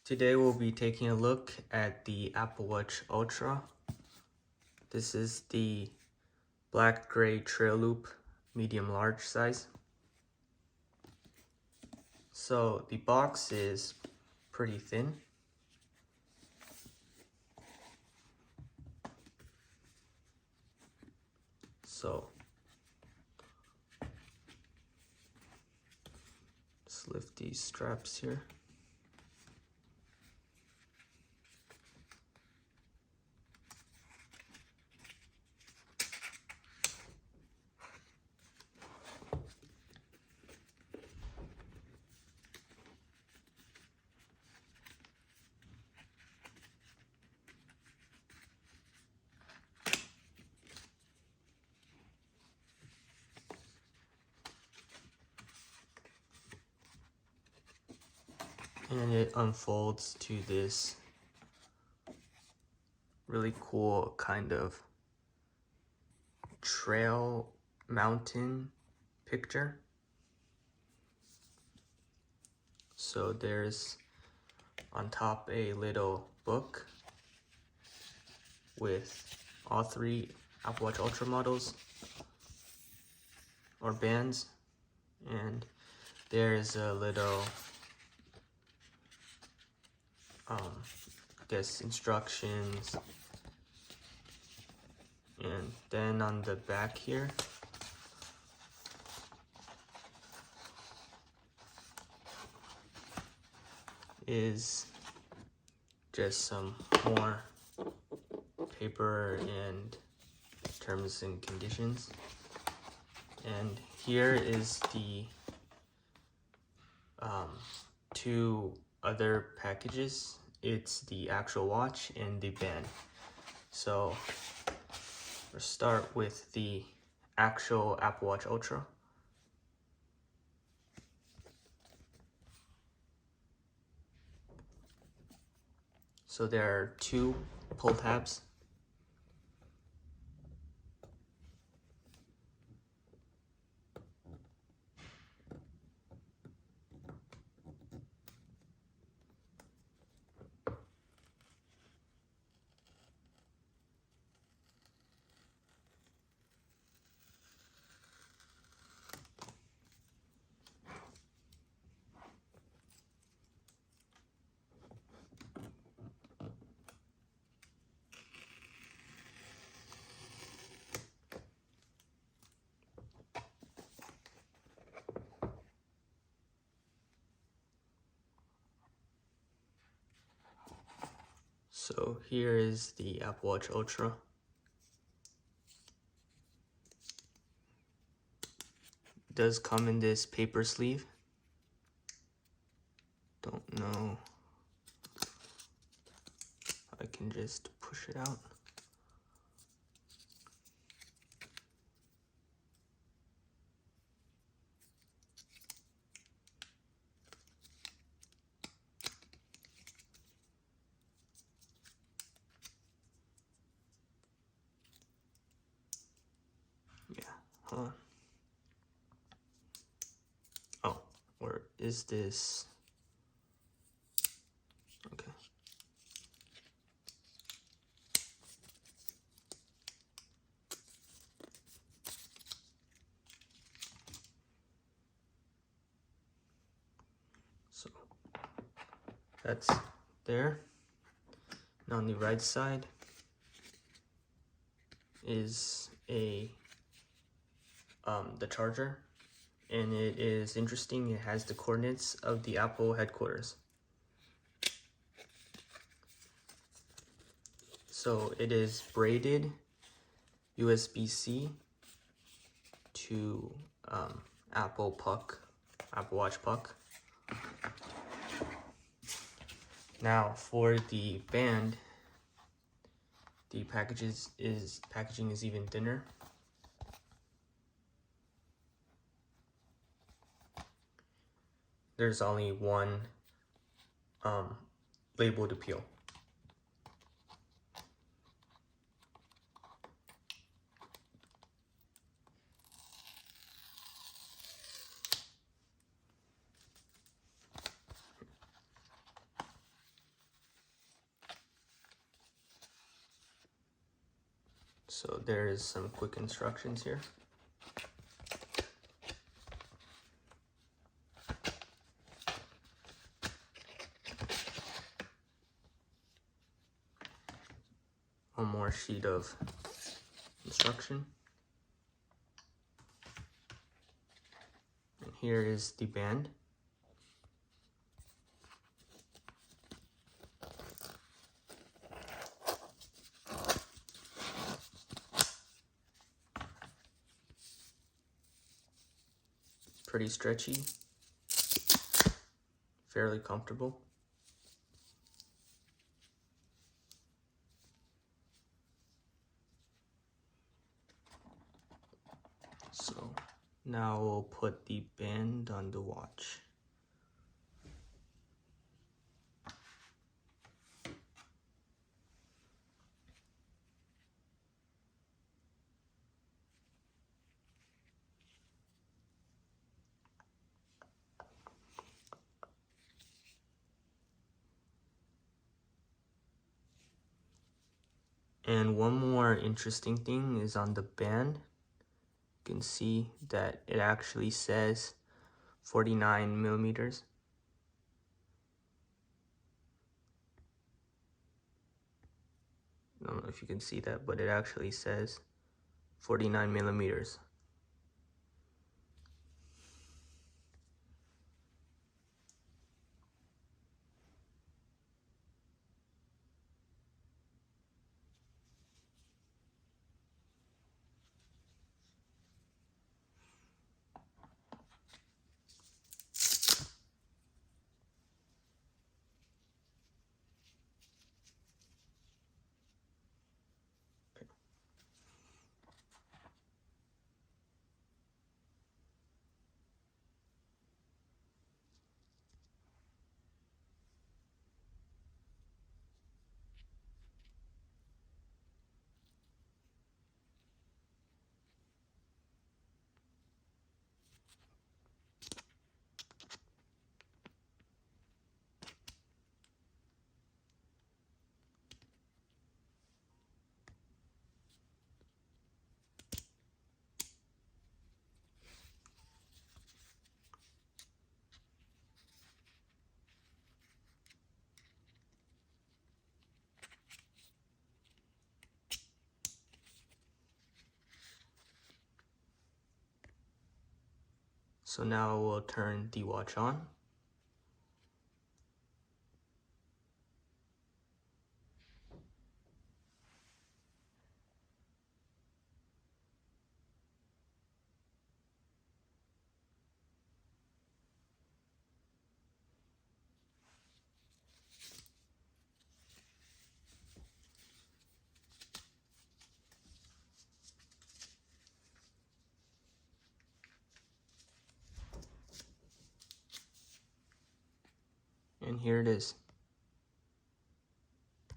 Today we'll be taking a look at the Apple Watch Ultra. This is the black gray trail loop medium large size. So the box is pretty thin. So just lift these straps here. And it unfolds to this really cool kind of trail mountain picture. So there's on top a little book with all three Apple Watch Ultra models or bands, and there's a little I guess instructions, and then on the back here is just some more paper and terms and conditions. And here is the two other packages. It's the actual watch and the band. So we'll start with the actual Apple Watch Ultra. So there are two pull tabs. So here is the Apple Watch Ultra. It does come in this paper sleeve. Don't know. I can just push it out. Yeah, hold on. Oh, where is this? Okay. So that's there. And on the right side is the charger, and it is interesting. It has the coordinates of the Apple headquarters. So it is braided USB-C to Apple Watch puck. Now for the band, the packaging is even thinner. There's only one label to peel. So there is some quick instructions here. One more sheet of instruction. And here is the band. Pretty stretchy, fairly comfortable. So now we'll put the band on the watch. And one more interesting thing is on the band. You can see that it actually says 49 millimeters. I don't know if you can see that, but it actually says 49 millimeters. So now we'll turn the watch on. And here it is.